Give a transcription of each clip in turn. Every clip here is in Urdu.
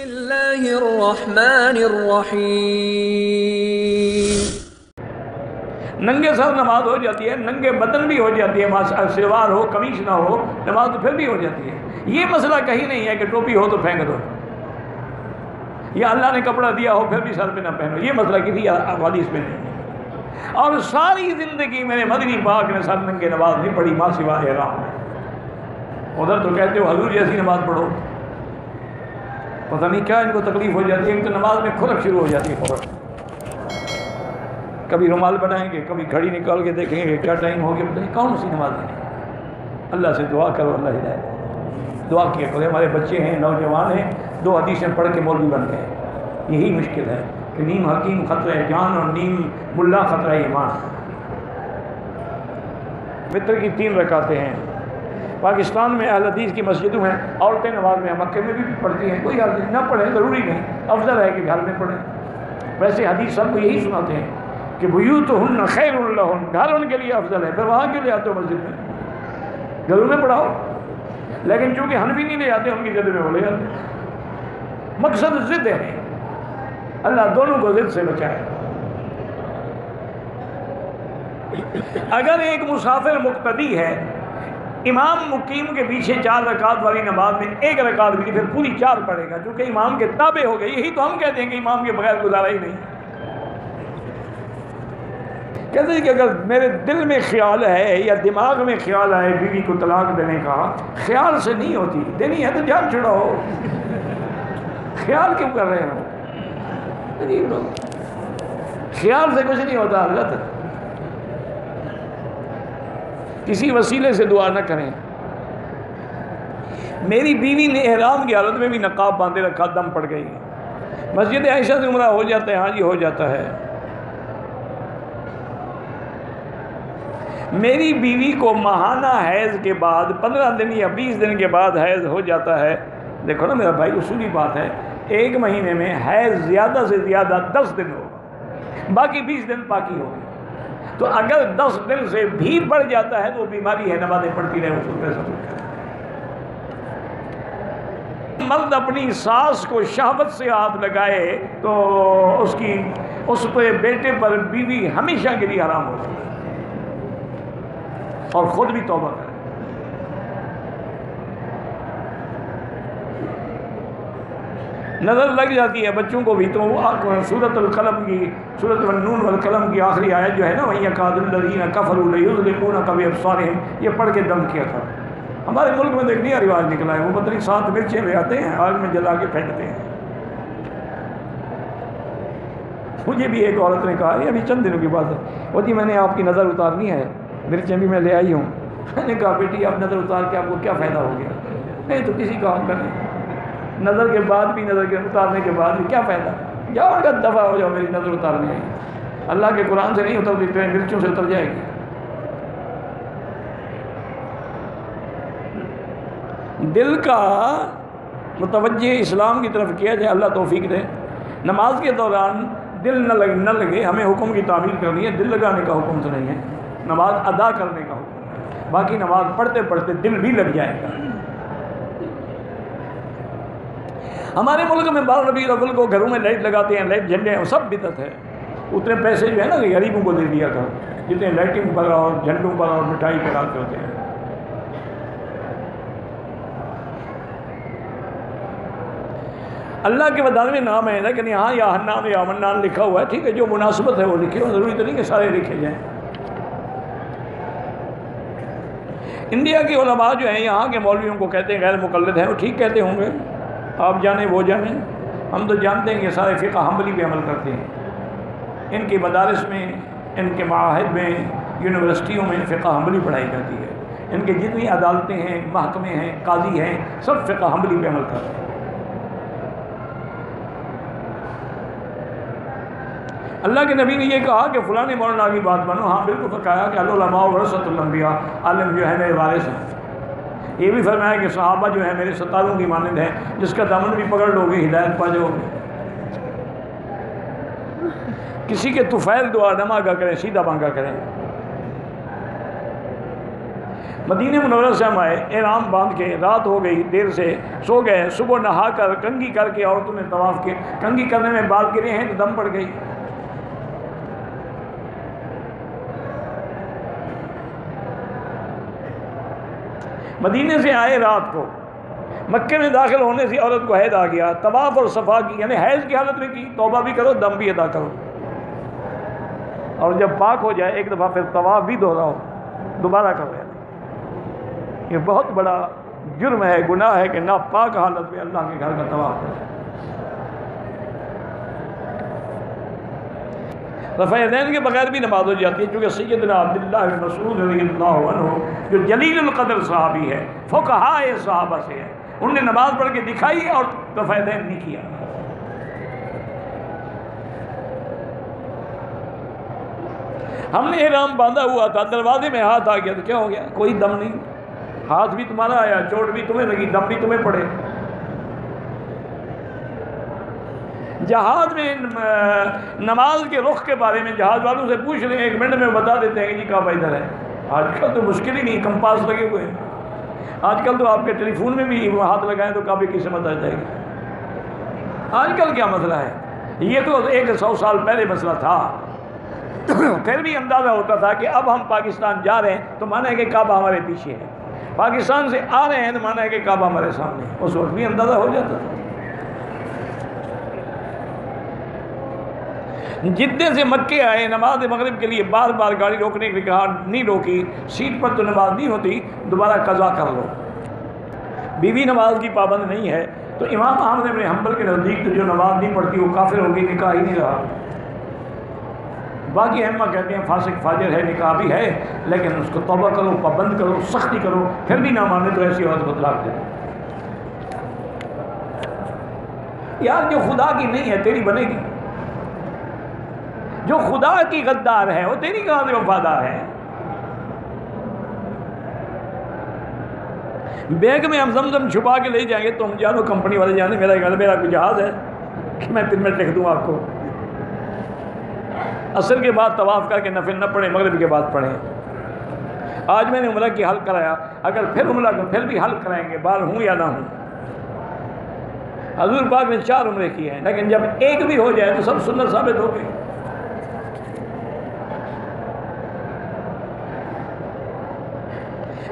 اللہ الرحمن الرحیم۔ ننگے سر نماز ہو جاتی ہے، ننگے بدن بھی ہو جاتی ہے، سلوار ہو قمیص نہ ہو نماز تو پھر بھی ہو جاتی ہے۔ یہ مسئلہ کہیں نہیں ہے کہ ٹوپی ہو تو پھینک دو، یا اللہ نے کپڑا دیا ہو پھر بھی سر پہ نہ پہنو، یہ مسئلہ کسی حدیث میں نہیں ہے۔ اور ساری زندگی میرے مدنی پاک نے سر ننگے نماز نہیں پڑھی ماں سوائے احرام میں۔ ادھر تو کہتے ہو حضور جیسی نماز پڑھو، پتہ نہیں کیا ان کو تکلیف ہو جاتی ہے، ان کو نماز میں کھرک شروع ہو جاتی ہے، کھرک۔ کبھی رومال بنائیں گے، کبھی گھڑی نکال کے دیکھیں گے کہ کیا ٹائم ہو گیا، پتہ نہیں کون سی نماز ہے۔ اللہ سے دعا کرو، اللہ ہدایت دعا کیا کرو۔ ہمارے بچے ہیں، نوجوان ہیں، 2 حدیثیں پڑھ کے مولوی بن گئے۔ یہی مشکل ہے کہ نیم حکیم خطرہ جان اور نیم ملا خطرہ ایمان۔ وتر کی 3 رکعتیں ہیں۔ پاکستان میں اہل حدیث کی مسجدوں ہیں، عورتیں نماز میں مکے میں بھی پڑھتی ہیں، کوئی حال نہیں، نہ پڑھیں ضروری نہیں، افضل ہے کہ گھر میں پڑھیں۔ ویسے حدیث سب کو یہی سناتے ہیں کہ بیوتہن خیر لہن، گھر ان کے لیے افضل ہے، پھر وہاں کیوں لے آتے ہو مسجد میں؟ گھروں میں پڑھاؤ۔ لیکن چونکہ حنفی نہیں لے آتے، ان کی ضد میں وہ لے آتے۔ مقصد ضد ہے، اللہ دونوں کو ضد سے بچائے۔ اگر ایک مسافر مقتدی ہے، امام مقیم کے پیچھے 4 رکعت والی نماز میں 1 رکعت بھی پھر پوری 4 پڑھے گا، کیونکہ امام کے تابع ہو گئے۔ یہی تو ہم کہتے ہیں کہ امام کے بغیر گزارا ہی نہیں۔ کہتے ہیں کہ اگر میرے دل میں خیال ہے یا دماغ میں خیال ہے بیوی کو طلاق دینے کا، خیال سے نہیں ہوتی، دینی ہے تو جان چھڑاؤ، خیال کیوں کر رہے ہو؟ خیال سے کچھ نہیں ہوتا حضرت، کسی وسیلے سے دعا نہ کریں۔ میری بیوی نے احرام کی حالت میں بھی نقاب باندھے رکھا، دم پڑ گئی۔ مسجد عائشہ سے عمرہ ہو جاتا ہے؟ ہاں جی ہو جاتا ہے۔ میری بیوی کو ماہانہ حیض کے بعد 15 دن یا 20 دن کے بعد حیض ہو جاتا ہے۔ دیکھو نا میرا بھائی، اصولی بات ہے، 1 مہینے میں حیض زیادہ سے زیادہ 10 دن ہوگا، باقی 20 دن پاکی ہوگی۔ تو اگر 10 دن سے بھی بڑھ جاتا ہے تو وہ بیماری ہے، نمازیں پڑھتی رہے، اصول پہ سب۔ مرد اپنی ساس کو شہوت سے ہاتھ لگائے تو اس پہ بیٹے پر بیوی ہمیشہ کے لیے حرام ہوتی ہے، اور خود بھی توبہ کرے۔ نظر لگ جاتی ہے بچوں کو بھی، تو سورۃ القلم کی، سورۃ النون والقلم کی آخری آیت جو ہے نا، وَإِن يَكَادُ الَّذِينَ كَفَرُوا لَيُزْلِقُونَكَ بِأَبْصَارِهِمْ، یہ پڑھ کے دم کیا کر۔ ہمارے ملک میں دیکھ نیا رواج نکلا ہے، وہ پتہ نہیں 7 مرچیں لے آتے ہیں، آگ میں جلا کے پھینکتے ہیں۔ مجھے بھی ایک عورت نے کہا، یہ ابھی چند دنوں کی بات ہے، وہ جی میں نے آپ کی نظر اتارنی ہے، مرچیں بھی میں لے آئی ہوں۔ میں نے کہا بیٹی آپ نظر اتار کے آپ کو کیا فائدہ ہو گیا؟ نہیں تو کسی کام کا نہیں، نظر کے بعد بھی، نظر کے اتارنے کے بعد بھی کیا فائدہ؟ جاؤ اگر دفعہ ہو جاؤ، میری نظر اتارنی ہے۔ اللہ کے قرآن سے نہیں اترتی، مرچوں سے اتر جائے گی۔ دل کا متوجہ اسلام کی طرف کیا جائے، اللہ توفیق دے۔ نماز کے دوران دل نہ لگے، ہمیں حکم کی تعمیل کرنی ہے، دل لگانے کا حکم تو نہیں ہے، نماز ادا کرنے کا حکم ہے۔ باقی نماز پڑھتے پڑھتے دل بھی لگ جائے گا۔ ہمارے ملک میں 12 ربیع الاول کو گھروں میں لائٹ لگاتے ہیں، لائٹ جھنڈے ہیں، سب بدعت ہے۔ اتنے پیسے جو ہے نا غریبوں کو دے دیا کرو، جتنے لائٹنگ پر اور جھنڈوں پر اور مٹھائی پر آتے ہوتے ہیں۔ اللہ کے ودانوے نام ہیں، لیکن یہاں یا حنان یا منان لکھا ہوا ہے، ٹھیک ہے، جو مناسبت ہے وہ لکھے ہو، ضروری تو نہیں کہ سارے لکھے جائیں۔ انڈیا کے علماء جو ہیں یہاں کے مولویوں کو کہتے ہیں غیر مقلد ہیں، وہ ٹھیک کہتے ہوں گے، آپ جانیں وہ جانیں، ہم تو جانتے ہیں کہ سارے فقہ حنبلی پہ عمل کرتے ہیں۔ ان کے مدارس میں، ان کے معاہد میں، یونیورسٹیوں میں فقہ حنبلی پڑھائی جاتی ہے۔ ان کے جتنی عدالتیں ہیں، محکمے ہیں، قاضی ہیں، سب فقہ حنبلی پہ عمل کرتے ہیں۔ اللہ کے نبی نے یہ کہا کہ فلاں مولانا کی بات مانو، ہاں بالکل کہا کہ العلماء ورثۃ الانبیاء، عالم جو ہے میرے وارث ہیں۔ یہ بھی فرمایا کہ صحابہ جو ہیں میرے ستاروں کی مانند ہیں، جس کا دامن بھی پکڑ لو گے ہدایت پا جاؤ گے۔ کسی کے طفیل دعا نہ مانگا کریں، سیدھا مانگا کریں۔ مدینہ منورہ سے ہم آئے، احرام باندھ کے، رات ہو گئی، دیر سے سو گئے، صبح نہا کر کنگھی کر کے عورتوں نے طواف کے، کنگھی کرنے میں بال گرے ہیں تو دم پڑ گئی۔ مدینے سے آئے رات کو، مکے میں داخل ہونے سے عورت کو حیض آ گیا، طواف اور صفا کی، یعنی حیض کی حالت میں کی، توبہ بھی کرو، دم بھی ادا کرو، اور جب پاک ہو جائے ایک دفعہ پھر طواف بھی دہراؤ، دوبارہ کرو۔ یہ بہت بڑا جرم ہے، گناہ ہے کہ ناپاک حالت میں اللہ کے گھر کا طواف کرے۔ رفع یدین کے بغیر بھی نماز ہو جاتی ہے، چونکہ سیدنا عبداللہ بن مسعود رضی اللہ عنہ جو جلیل القدر صحابی ہے، فقہاء صحابہ سے ہے، انہوں نے نماز پڑھ کے دکھائی اور رفع یدین نہیں کیا۔ ہم نے احرام باندھا ہوا تھا، دروازے میں ہاتھ آ گیا تو کیا ہو گیا؟ کوئی دم نہیں، ہاتھ بھی تمہارا آیا، چوٹ بھی تمہیں لگی، دم بھی تمہیں پڑے۔ جہاز میں نماز کے رخ کے بارے میں جہاز والوں سے پوچھ رہے ہیں، 1 منٹ میں بتا دیتے ہیں کہ جی کعبہ ادھر ہے۔ آج کل تو مشکل ہی نہیں، کمپاس لگے ہوئے ہیں، آج کل تو آپ کے ٹیلی فون میں بھی ہاتھ لگائیں تو کعبے کی سمجھ آ جائے گی۔ آج کل کیا مسئلہ ہے؟ یہ تو 100 سال پہلے مسئلہ تھا، پھر بھی اندازہ ہوتا تھا کہ اب ہم پاکستان جا رہے ہیں تو مانا ہے کہ کعبہ ہمارے پیچھے ہے، پاکستان سے آ رہے ہیں تو مانا ہے کہ کعبہ ہمارے سامنے ہے، اس وقت بھی اندازہ ہو جاتا تھا۔ جدے سے مکے آئے، نماز مغرب کے لیے بار بار گاڑی روکنے کے لیے کہا، نہیں روکی، سیٹ پر تو نماز نہیں ہوتی، دوبارہ قضا کر لو۔ بیوی نماز کی پابند نہیں ہے تو امام احمد بن حنبل کے نزدیک تو جو نماز نہیں پڑھتی وہ کافر ہوگی، نکاح ہی نہیں رہا۔ باقی ائمہ کہتے ہیں فاسق فاجر ہے، نکاح بھی ہے، لیکن اس کو توبہ کرو، پابند کرو، سختی کرو، پھر بھی نہ مانے تو ایسی عورت کو طلاق دے دو۔ یار جو خدا کی نہیں ہے تیری بنے گی، جو خدا کی غدار ہے وہ تیری کہاں سے وفادار ہے؟ بیگ میں ہم زمزم چھپا کے لے جائیں گے تو ہم جانو کمپنی والے جانے میرا کوئی جہاز ہے کہ میں پھر لکھ دوں آپ کو۔ عصر کے بعد طواف کر کے نفل نہ پڑھیں، مغرب کے بعد پڑھیں۔ آج میں نے عمرہ کی حل کرایا، اگر پھر عمرہ کو پھر بھی حل کرائیں گے، بال ہوں یا نہ ہوں۔ حضور پاک نے 4 عمرے کیے ہیں، لیکن جب ایک بھی ہو جائے تو سب سنت ثابت ہو گئے۔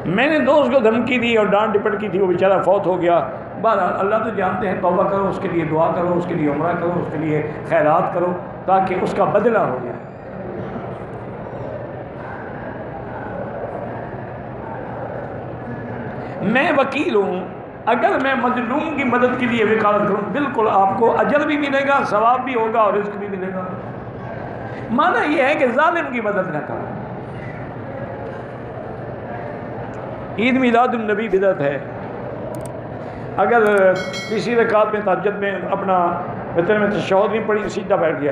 میں نے دوست کو دھمکی دی اور ڈانٹ ڈپٹ کی تھی، وہ بیچارہ فوت ہو گیا۔ بہرحال اللہ تو جانتے ہیں، توبہ کرو، اس کے لیے دعا کرو، اس کے لیے عمرہ کرو، اس کے لیے خیرات کرو تاکہ اس کا بدلہ ہو جائے۔ میں وکیل ہوں، اگر میں مظلوم کی مدد کے لیے وکالت کروں بالکل آپ کو اجر بھی ملے گا، ثواب بھی ہوگا اور رزق بھی ملے گا۔ معنی یہ ہے کہ ظالم کی مدد نہ کرو۔ عید میلاد النبی بدعت ہے۔ اگر کسی رکعت میں تہجد میں اپنا وطر میں تشہد نہیں پڑھی، سیدھا بیٹھ گیا۔